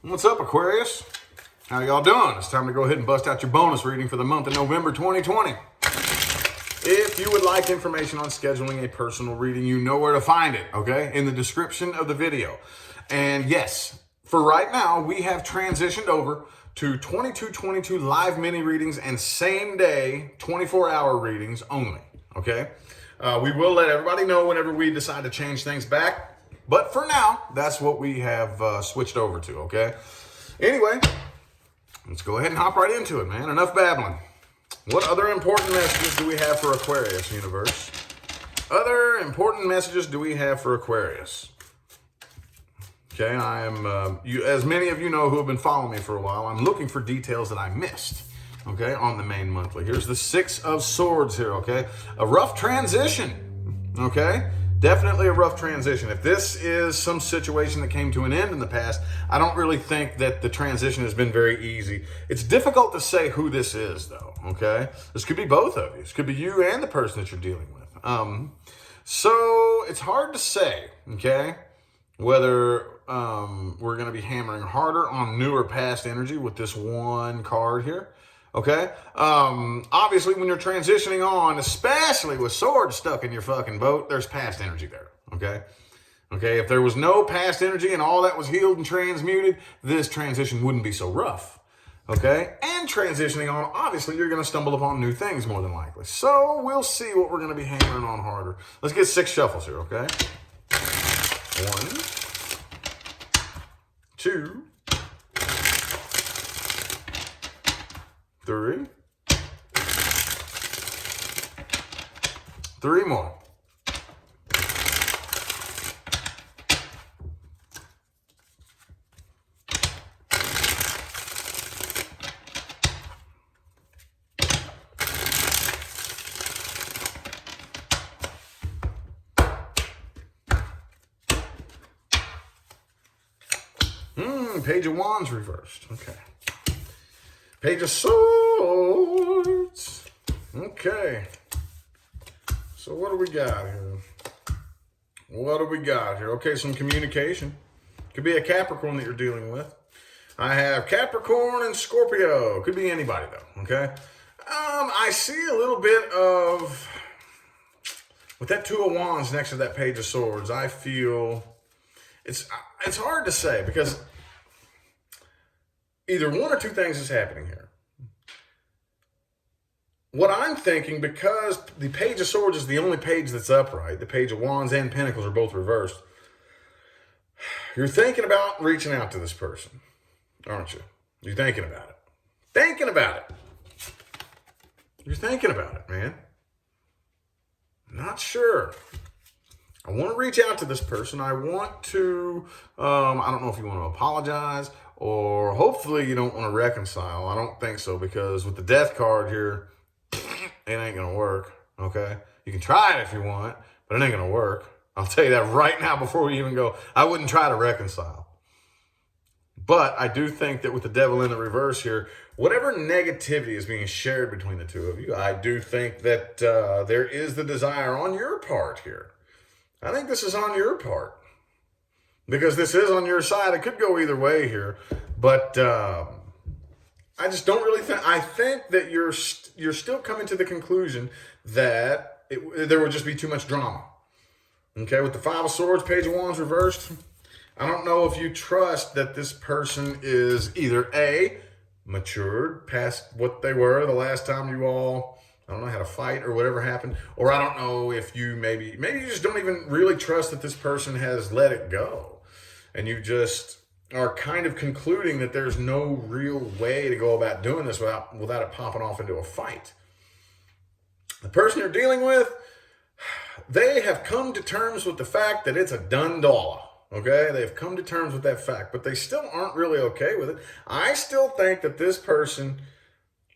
What's up, Aquarius? How y'all doing? It's time to go ahead and bust out your bonus reading for the month of November 2020. If you would like information on scheduling a personal reading, you know where to find it, okay? In the description of the video. And yes, for right now, we have transitioned over to 2222 live mini readings and same day 24-hour readings only, okay? We will let everybody know whenever we decide to change things back. But for now, that's what we have switched over to, okay? Anyway, let's go ahead and hop right into it, man. Enough babbling. What other important messages do we have for Aquarius, universe? Other important messages do we have for Aquarius? Okay, I am, as many of you know who have been following me for a while, I'm looking for details that I missed, okay, on the main monthly. Here's the Six of Swords here, okay? A rough transition, okay? Definitely a rough transition. If this is some situation that came to an end in the past, I don't really think that the transition has been very easy. It's difficult to say who this is, though, okay? This could be both of you. This could be you and the person that you're dealing with. So it's hard to say, okay, whether we're going to be hammering harder on new or past energy with this one card here. Okay. Obviously, when you're transitioning on, especially with swords stuck in your fucking boat, there's past energy there. Okay. Okay. If there was no past energy and all that was healed and transmuted, this transition wouldn't be so rough. Okay. And transitioning on, obviously, you're going to stumble upon new things more than likely. So we'll see what we're going to be hammering on harder. Let's get 6 shuffles here. Okay. 1, 2, 3. 3 more. Page of Wands reversed. Okay. Page of Swords. Okay. So what do we got here? What do we got here? Okay, some communication. Could be a Capricorn that you're dealing with. I have Capricorn and Scorpio. Could be anybody though, okay? I see a little bit of, with that 2 of Wands next to that Page of Swords, I feel, it's hard to say because either one or two things is happening here. What I'm thinking, because the Page of Swords is the only page that's upright, the Page of Wands and Pentacles are both reversed, you're thinking about reaching out to this person, aren't you? You're thinking about it. Thinking about it. You're thinking about it, man. Not sure. I want to reach out to this person. I want to, I don't know if you want to apologize or hopefully you don't want to reconcile. I don't think so because with the Death card here, it ain't going to work, okay? You can try it if you want, but it ain't going to work. I'll tell you that right now before we even go. I wouldn't try to reconcile. But I do think that with the Devil in the reverse here, whatever negativity is being shared between the two of you, I do think that there is the desire on your part here. I think this is on your part. Because this is on your side. It could go either way here. But I just don't really think, I think that you're still coming to the conclusion that there would just be too much drama. Okay, with the 5 of Swords, Page of Wands reversed, I don't know if you trust that this person is either A, matured past what they were the last time you all, I don't know, had a fight or whatever happened, or I don't know if you maybe you just don't even really trust that this person has let it go. And you just are kind of concluding that there's no real way to go about doing this without it popping off into a fight. The person you're dealing with, they have come to terms with the fact that it's a done dollar. Okay, they've come to terms with that fact, but they still aren't really okay with it. I still think that this person,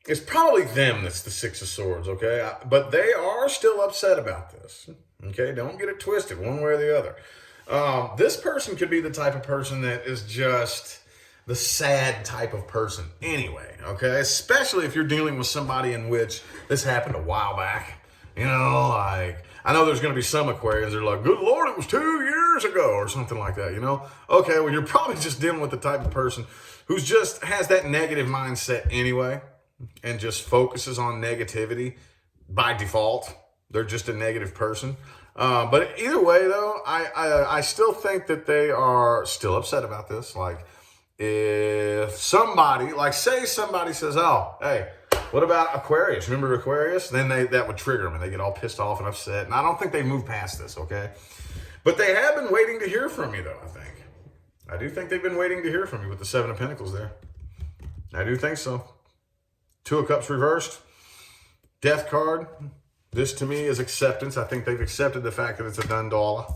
it's probably them that's the 6 of Swords, okay? But they are still upset about this, okay? Don't get it twisted one way or the other. This person could be the type of person that is just the sad type of person anyway, okay? Especially if you're dealing with somebody in which this happened a while back. You know, like, I know there's going to be some Aquarians that are like, good Lord, it was 2 years years ago or something like that, you know? Okay, well, you're probably just dealing with the type of person who's just has that negative mindset anyway and just focuses on negativity by default. They're just a negative person. But either way, though, I still think that they are still upset about this. Like, if somebody, like say somebody says, oh, hey, what about Aquarius? Remember Aquarius? Then that would trigger them and they get all pissed off and upset. And I don't think they move past this, okay? But they have been waiting to hear from you, though, I think. I do think they've been waiting to hear from you with the Seven of Pentacles there. I do think so. Two of Cups reversed. Death card. This, to me, is acceptance. I think they've accepted the fact that it's a done dollar.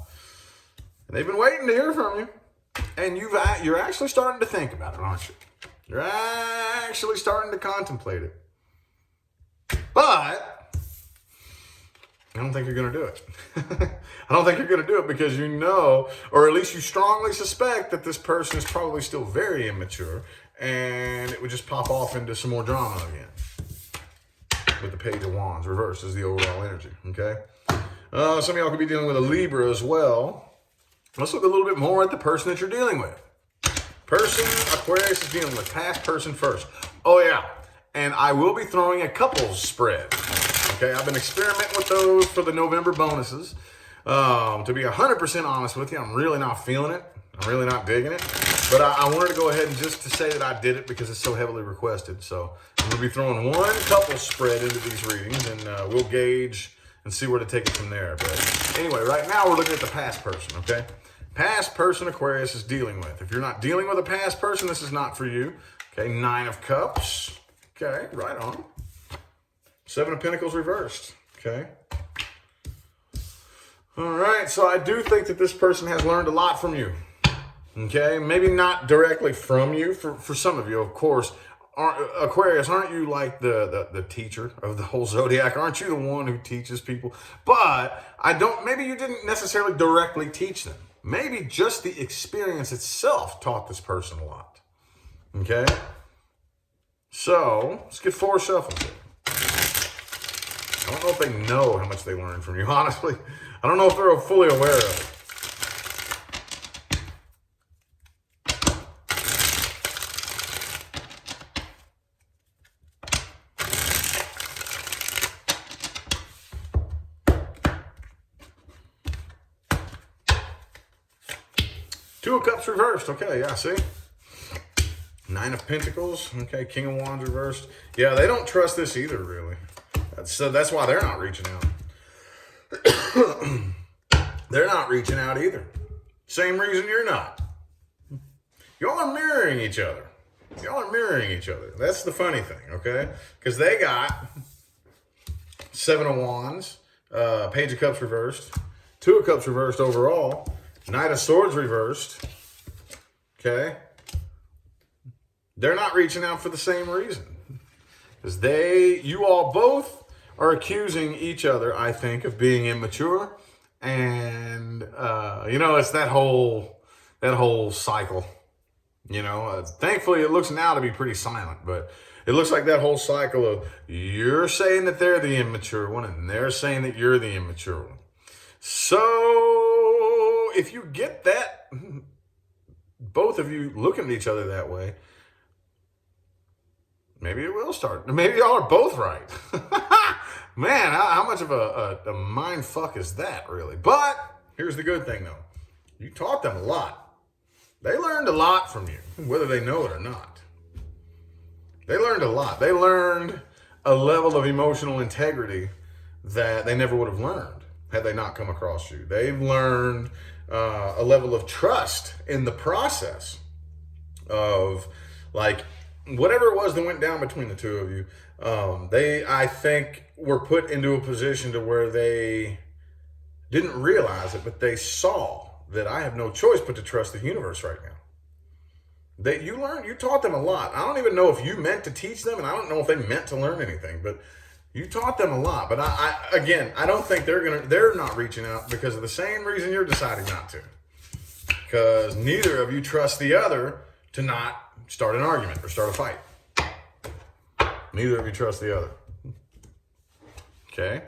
And they've been waiting to hear from you. And you're actually starting to think about it, aren't you? You're actually starting to contemplate it. But I don't think you're going to do it. I don't think you're going to do it because you know, or at least you strongly suspect that this person is probably still very immature and it would just pop off into some more drama again. With the Page of Wands reversed is the overall energy, okay? Some of y'all could be dealing with a Libra as well. Let's look a little bit more at the person that you're dealing with. Person Aquarius is dealing with, past person first. Oh yeah, and I will be throwing a couples spread. Okay, I've been experimenting with those for the November bonuses. To be 100% honest with you, I'm really not feeling it. I'm really not digging it. But I wanted to go ahead and just to say that I did it because it's so heavily requested. So I'm going to be throwing one couple spread into these readings and we'll gauge and see where to take it from there. But anyway, right now we're looking at the past person, okay? Past person Aquarius is dealing with. If you're not dealing with a past person, this is not for you. Okay, Nine of Cups. Okay, right on. Seven of Pentacles reversed. Okay. All right, so I do think that this person has learned a lot from you. Okay, maybe not directly from you. For some of you, of course. Aquarius, aren't you like the teacher of the whole zodiac? Aren't you the one who teaches people? But maybe you didn't necessarily directly teach them. Maybe just the experience itself taught this person a lot. Okay? So, let's get four shuffles here. I don't know if they know how much they learned from you, honestly. I don't know if they're fully aware of it. Two of Cups reversed. Okay, yeah, see? Nine of Pentacles. Okay, King of Wands reversed. Yeah, they don't trust this either, really. So that's why they're not reaching out. They're not reaching out either. Same reason you're not. Y'all are mirroring each other. Y'all are mirroring each other. That's the funny thing, okay? Because they got Seven of Wands, Page of Cups reversed, Two of Cups reversed overall, Knight of Swords reversed, okay? They're not reaching out for the same reason. Because you all both are accusing each other, I think, of being immature. And, it's that whole cycle. Thankfully, it looks now to be pretty silent. But it looks like that whole cycle of you're saying that they're the immature one, and they're saying that you're the immature one. So, if you get that, both of you looking at each other that way, maybe it will start. Maybe y'all are both right. Man, how much of a mind fuck is that, really? But here's the good thing, though. You taught them a lot. They learned a lot from you, whether they know it or not. They learned a lot. They learned a level of emotional integrity that they never would have learned had they not come across you. They've learned a level of trust in the process of, like, whatever it was that went down between the two of you. I think, were put into a position to where they didn't realize it, but they saw that I have no choice but to trust the universe right now. You taught them a lot. I don't even know if you meant to teach them, and I don't know if they meant to learn anything, but you taught them a lot. But I don't think they're not reaching out because of the same reason you're deciding not to. Because neither of you trust the other to not start an argument or start a fight. Neither of you trust the other. Okay?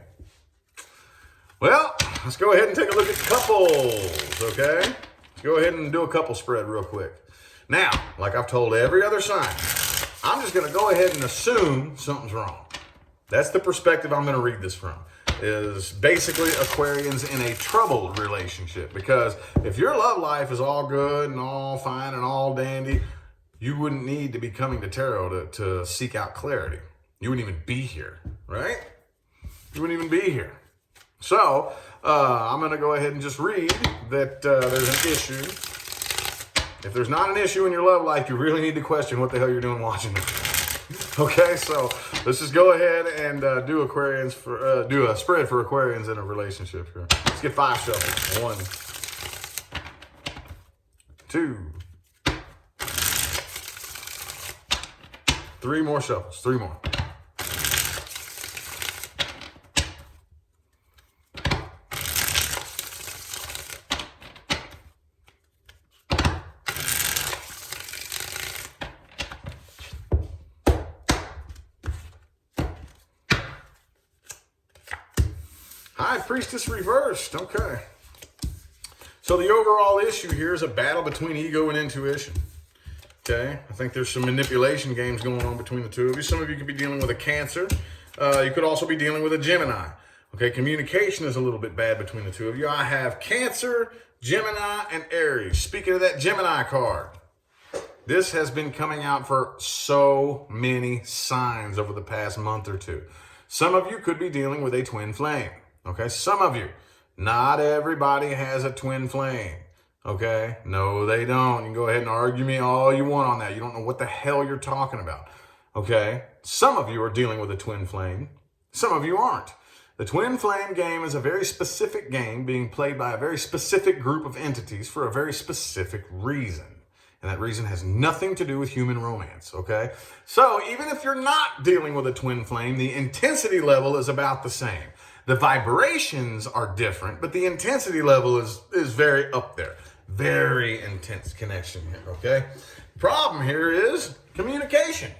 Well, let's go ahead and take a look at couples, okay? Let's go ahead and do a couple spread real quick. Now, like I've told every other sign, I'm just going to go ahead and assume something's wrong. That's the perspective I'm going to read this from, is basically Aquarians in a troubled relationship. Because if your love life is all good and all fine and all dandy, you wouldn't need to be coming to tarot to seek out clarity. You wouldn't even be here, right? You wouldn't even be here. So I'm going to go ahead and just read that there's an issue. If there's not an issue in your love life, you really need to question what the hell you're doing watching it. Okay, so let's just go ahead and do a spread for Aquarians in a relationship here. Let's get 5 shuffles. 1, 2, 3 more shuffles. 3 more. High Priestess reversed. Okay. So the overall issue here is a battle between ego and intuition. Okay. I think there's some manipulation games going on between the two of you. Some of you could be dealing with a Cancer. You could also be dealing with a Gemini. Okay. Communication is a little bit bad between the two of you. I have Cancer, Gemini, and Aries. Speaking of that Gemini card, this has been coming out for so many signs over the past month or two. Some of you could be dealing with a twin flame. Okay, some of you. Not everybody has a twin flame. Okay, no, they don't. You can go ahead and argue me all you want on that. You don't know what the hell you're talking about. Okay, some of you are dealing with a twin flame. Some of you aren't. The twin flame game is a very specific game being played by a very specific group of entities for a very specific reason. And that reason has nothing to do with human romance, okay? So even if you're not dealing with a twin flame, the intensity level is about the same. The vibrations are different, but the intensity level is very up there. Very intense connection here, okay? Problem here is communication.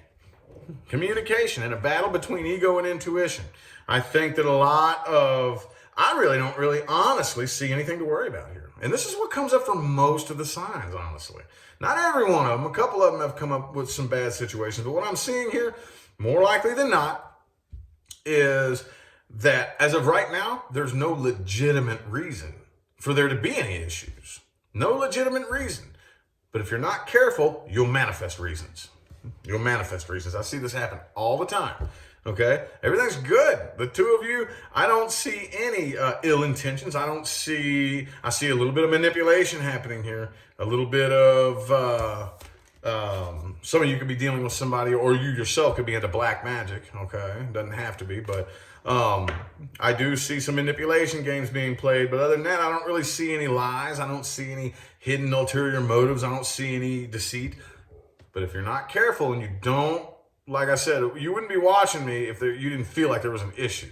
Communication in a battle between ego and intuition. I think that I really don't honestly see anything to worry about here. And this is what comes up for most of the signs, honestly. Not every one of them. A couple of them have come up with some bad situations. But what I'm seeing here, more likely than not, is that as of right now, there's no legitimate reason for there to be any issues. No legitimate reason. But if you're not careful, you'll manifest reasons. You'll manifest reasons. I see this happen all the time. Okay? Everything's good. The two of you, I don't see any ill intentions. I see a little bit of manipulation happening here. A little bit of, some of you could be dealing with somebody, or you yourself could be into black magic. Okay? Doesn't have to be, but I do see some manipulation games being played. But other than that, I don't really see any lies. I don't see any hidden ulterior motives. I don't see any deceit. But if you're not careful and you don't, like I said, you wouldn't be watching me if you didn't feel like there was an issue,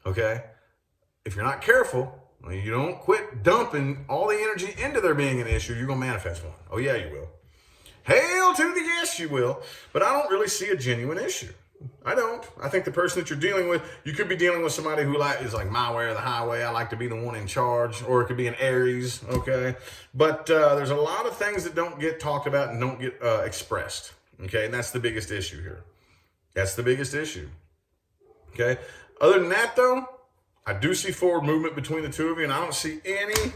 okay? If you're not careful, you don't quit dumping all the energy into there being an issue, you're going to manifest one. Oh, yeah, you will. Hail to the yes, you will. But I don't really see a genuine issue. I don't. I think the person that you're dealing with, you could be dealing with somebody who is like my way or the highway. I like to be the one in charge, or it could be an Aries, okay? But there's a lot of things that don't get talked about and don't get expressed, okay? And that's the biggest issue here. That's the biggest issue, okay? Other than that, though, I do see forward movement between the two of you, and I don't see any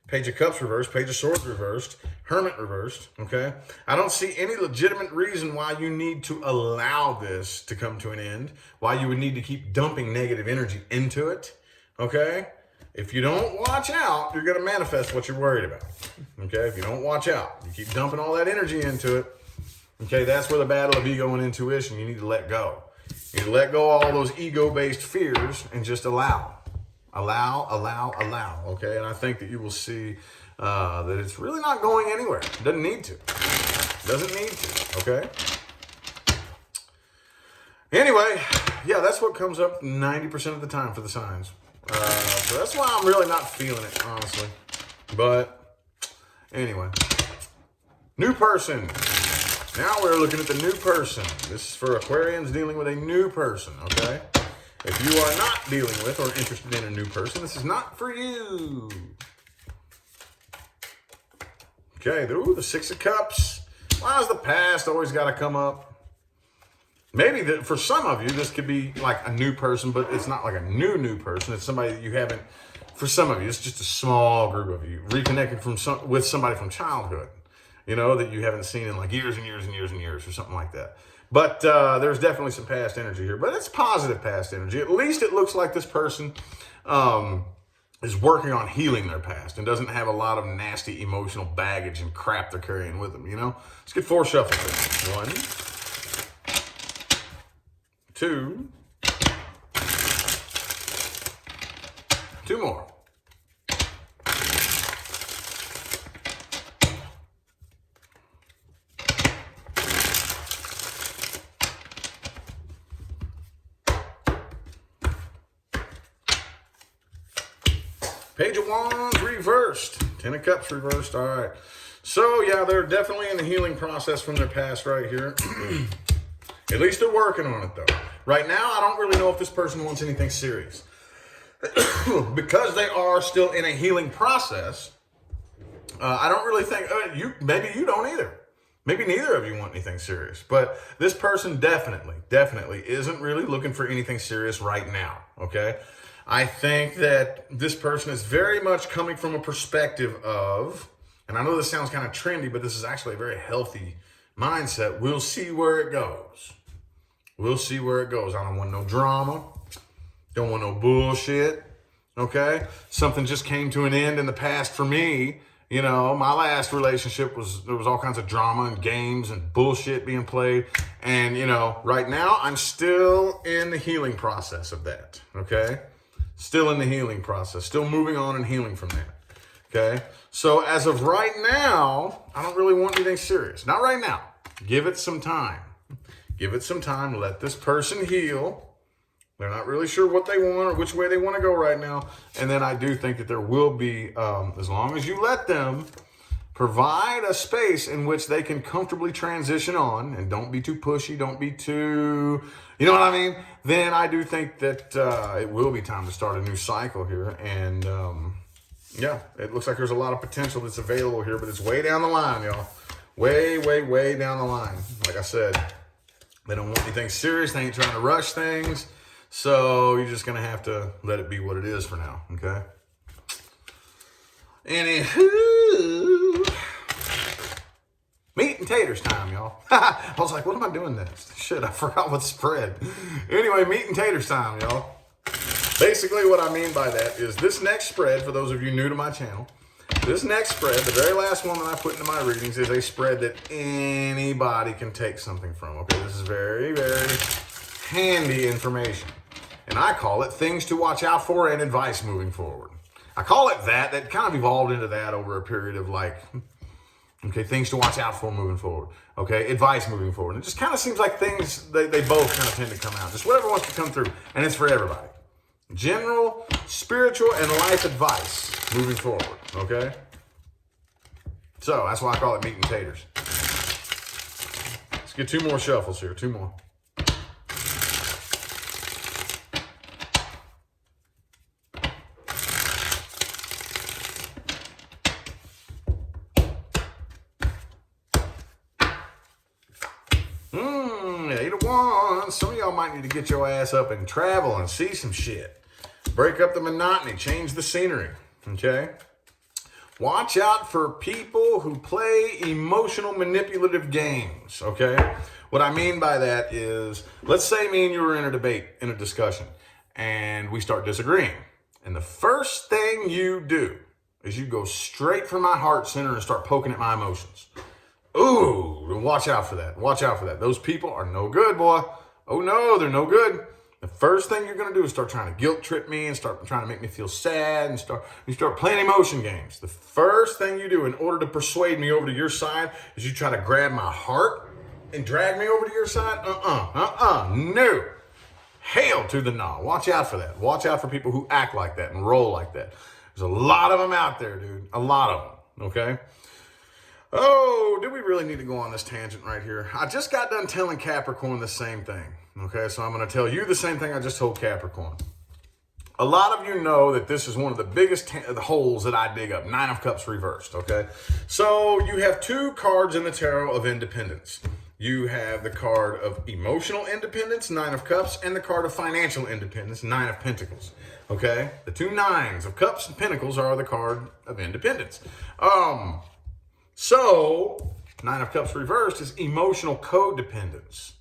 Page of Cups reversed, Page of Swords reversed, Hermit reversed, okay? I don't see any legitimate reason why you need to allow this to come to an end, why you would need to keep dumping negative energy into it, okay? If you don't watch out, you're going to manifest what you're worried about, okay? If you don't watch out, you keep dumping all that energy into it, okay? That's where the battle of ego and intuition, you need to let go. You need to let go of all those ego-based fears and just allow. Allow, okay? And I think that you will see that it's really not going anywhere. It doesn't need to. Doesn't need to, okay? Anyway, yeah, that's what comes up 90% of the time for the signs. So that's why I'm really not feeling it, honestly. But anyway, new person. Now we're looking at the new person. This is for Aquarians dealing with a new person, okay? If you are not dealing with or interested in a new person, this is not for you. Okay, the Six of Cups. Why does the past always got to come up? Maybe for some of you, this could be like a new person, but it's not like a new person. It's somebody that you haven't, for some of you, it's just a small group of you, reconnected with somebody from childhood, that you haven't seen in like years and years and years and years or something like that. But there's definitely some past energy here, but it's positive past energy. At least it looks like this person is working on healing their past and doesn't have a lot of nasty emotional baggage and crap they're carrying with them, Let's get 4 shuffles here. 1, 2, 2 more. Page of Wands reversed. 10 of Cups reversed. All right. So, yeah, they're definitely in the healing process from their past right here. At least they're working on it, though. Right now, I don't really know if this person wants anything serious. Because they are still in a healing process, I don't really think, maybe you don't either. Maybe neither of you want anything serious. But this person definitely isn't really looking for anything serious right now, okay? I think that this person is very much coming from a perspective of, and I know this sounds kind of trendy, but this is actually a very healthy mindset. We'll see where it goes. We'll see where it goes. I don't want no drama. Don't want no bullshit. Okay? Something just came to an end in the past for me. My last relationship there was all kinds of drama and games and bullshit being played. And, right now I'm still in the healing process of that. Okay? Still in the healing process. Still moving on and healing from that. Okay? So as of right now, I don't really want anything serious. Not right now. Give it some time. Give it some time. Let this person heal. They're not really sure what they want or which way they want to go right now. And then I do think that there will be, as long as you let them provide a space in which they can comfortably transition on, and don't be too pushy, don't be too, you know what I mean? Then I do think that it will be time to start a new cycle here. And yeah, it looks like there's a lot of potential that's available here, but it's way down the line, y'all. Way, way, way down the line. Like I said, they don't want anything serious. They ain't trying to rush things. So you're just going to have to let it be what it is for now, okay? Anywho, meat and taters time, y'all. I was like, what am I doing next? Shit, I forgot what spread. Anyway, meat and taters time, y'all. Basically, what I mean by that is this next spread, for those of you new to my channel, this next spread, the very last one that I put into my readings, is a spread that anybody can take something from, okay? This is very, very handy information. And I call it things to watch out for and advice moving forward. I call it that. That kind of evolved into that over a period of okay, things to watch out for moving forward. Okay, advice moving forward. It just kind of seems like things, they both kind of tend to come out. Just whatever wants to come through. And it's for everybody. General, spiritual, and life advice moving forward. Okay? So, that's why I call it meat and taters. Let's get 2 more shuffles here. 2 more. Eight of Wands. Some of y'all might need to get your ass up and travel and see some shit. Break up the monotony. Change the scenery. Okay? Watch out for people who play emotional manipulative games. Okay? What I mean by that is, let's say me and you were in a debate, in a discussion, and we start disagreeing. And the first thing you do is you go straight for my heart center and start poking at my emotions. Ooh, watch out for that. Watch out for that. Those people are no good, boy. Oh no, they're no good. The first thing you're going to do is start trying to guilt trip me and start trying to make me feel sad and you start playing emotion games. The first thing you do in order to persuade me over to your side is you try to grab my heart and drag me over to your side. No. Hail to the no. Watch out for that. Watch out for people who act like that and roll like that. There's a lot of them out there, dude. A lot of them. Okay? Oh, do we really need to go on this tangent right here? I just got done telling Capricorn the same thing. Okay, so I'm going to tell you the same thing I just told Capricorn. A lot of you know that this is one of the biggest holes that I dig up. 9 of Cups reversed, okay? So you have 2 cards in the tarot of independence. You have the card of emotional independence, 9 of Cups, and the card of financial independence, 9 of Pentacles, okay? The 2 9s of Cups and Pentacles are the card of independence. So 9 of Cups reversed is emotional codependence.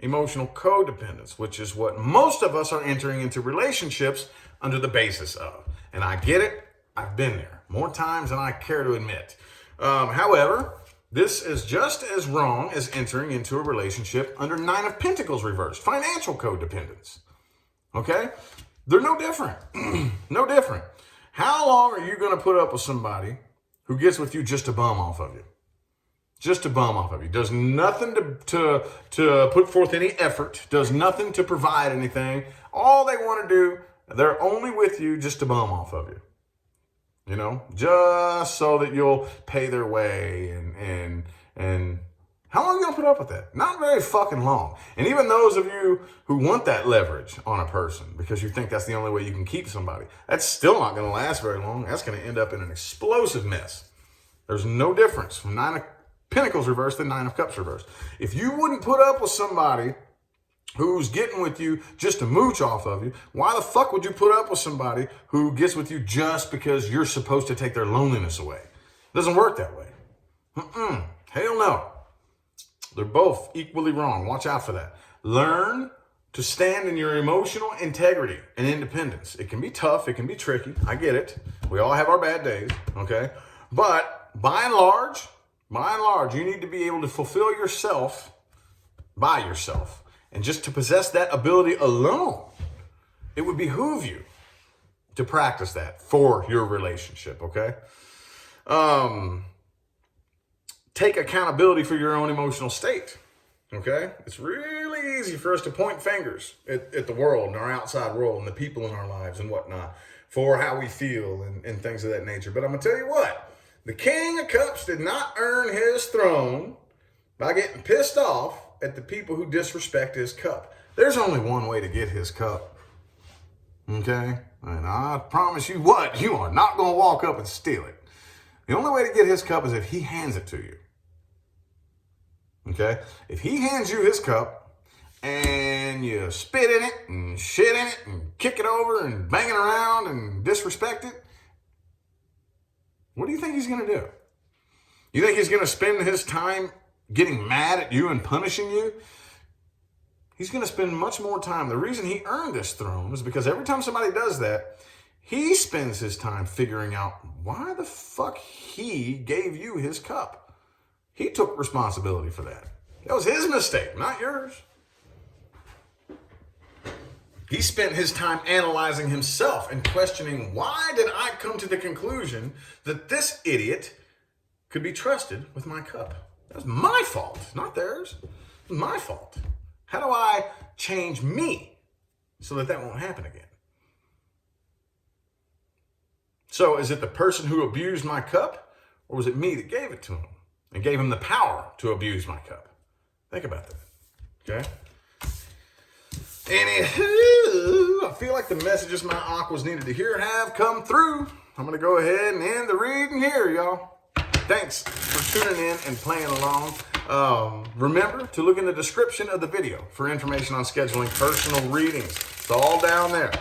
Emotional codependence, which is what most of us are entering into relationships under the basis of. And I get it. I've been there more times than I care to admit. However, this is just as wrong as entering into a relationship under 9 of Pentacles reversed, financial codependence. Okay? They're no different. No different. How long are you going to put up with somebody who gets with you just to bum off of you? Just to bum off of you. Does nothing to put forth any effort. Does nothing to provide anything. All they want to do, they're only with you just to bum off of you. You know, just so that you'll pay their way. And how long are you going to put up with that? Not very fucking long. And even those of you who want that leverage on a person because you think that's the only way you can keep somebody, that's still not going to last very long. That's going to end up in an explosive mess. There's no difference from 9 of Pentacles reversed than 9 of Cups reversed. If you wouldn't put up with somebody who's getting with you just to mooch off of you, why the fuck would you put up with somebody who gets with you just because you're supposed to take their loneliness away? It doesn't work that way. Hell no. They're both equally wrong. Watch out for that. Learn to stand in your emotional integrity and independence. It can be tough. It can be tricky. I get it. We all have our bad days, okay? But by and large, you need to be able to fulfill yourself by yourself. And just to possess that ability alone, it would behoove you to practice that for your relationship, okay? Take accountability for your own emotional state, okay? It's really easy for us to point fingers at the world and our outside world and the people in our lives and whatnot for how we feel and things of that nature. But I'm going to tell you what. The King of Cups did not earn his throne by getting pissed off at the people who disrespect his cup. There's only one way to get his cup. Okay? And I promise you what, you are not going to walk up and steal it. The only way to get his cup is if he hands it to you. Okay? If he hands you his cup and you spit in it and shit in it and kick it over and bang it around and disrespect it, what do you think he's going to do? You think he's going to spend his time getting mad at you and punishing you? He's going to spend much more time. The reason he earned this throne is because every time somebody does that, he spends his time figuring out why the fuck he gave you his cup. He took responsibility for that. That was his mistake, not yours. He spent his time analyzing himself and questioning, why did I come to the conclusion that this idiot could be trusted with my cup? That was my fault, not theirs. It was my fault. How do I change me so that won't happen again? So is it the person who abused my cup, or was it me that gave it to him and gave him the power to abuse my cup? Think about that, okay? Anywho, I feel like the messages my aquas needed to hear have come through. I'm going to go ahead and end the reading here, y'all. Thanks for tuning in and playing along. Remember to look in the description of the video for information on scheduling personal readings. It's all down there.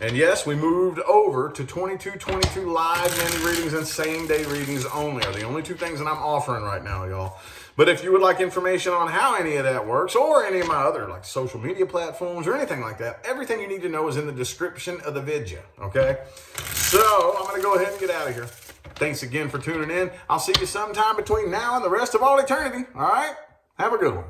And yes, we moved over to 22/22 live mini readings and same day readings only are the only 2 things that I'm offering right now, y'all. But if you would like information on how any of that works or any of my other like social media platforms or anything like that, everything you need to know is in the description of the video, okay? So I'm going to go ahead and get out of here. Thanks again for tuning in. I'll see you sometime between now and the rest of all eternity, all right? Have a good one.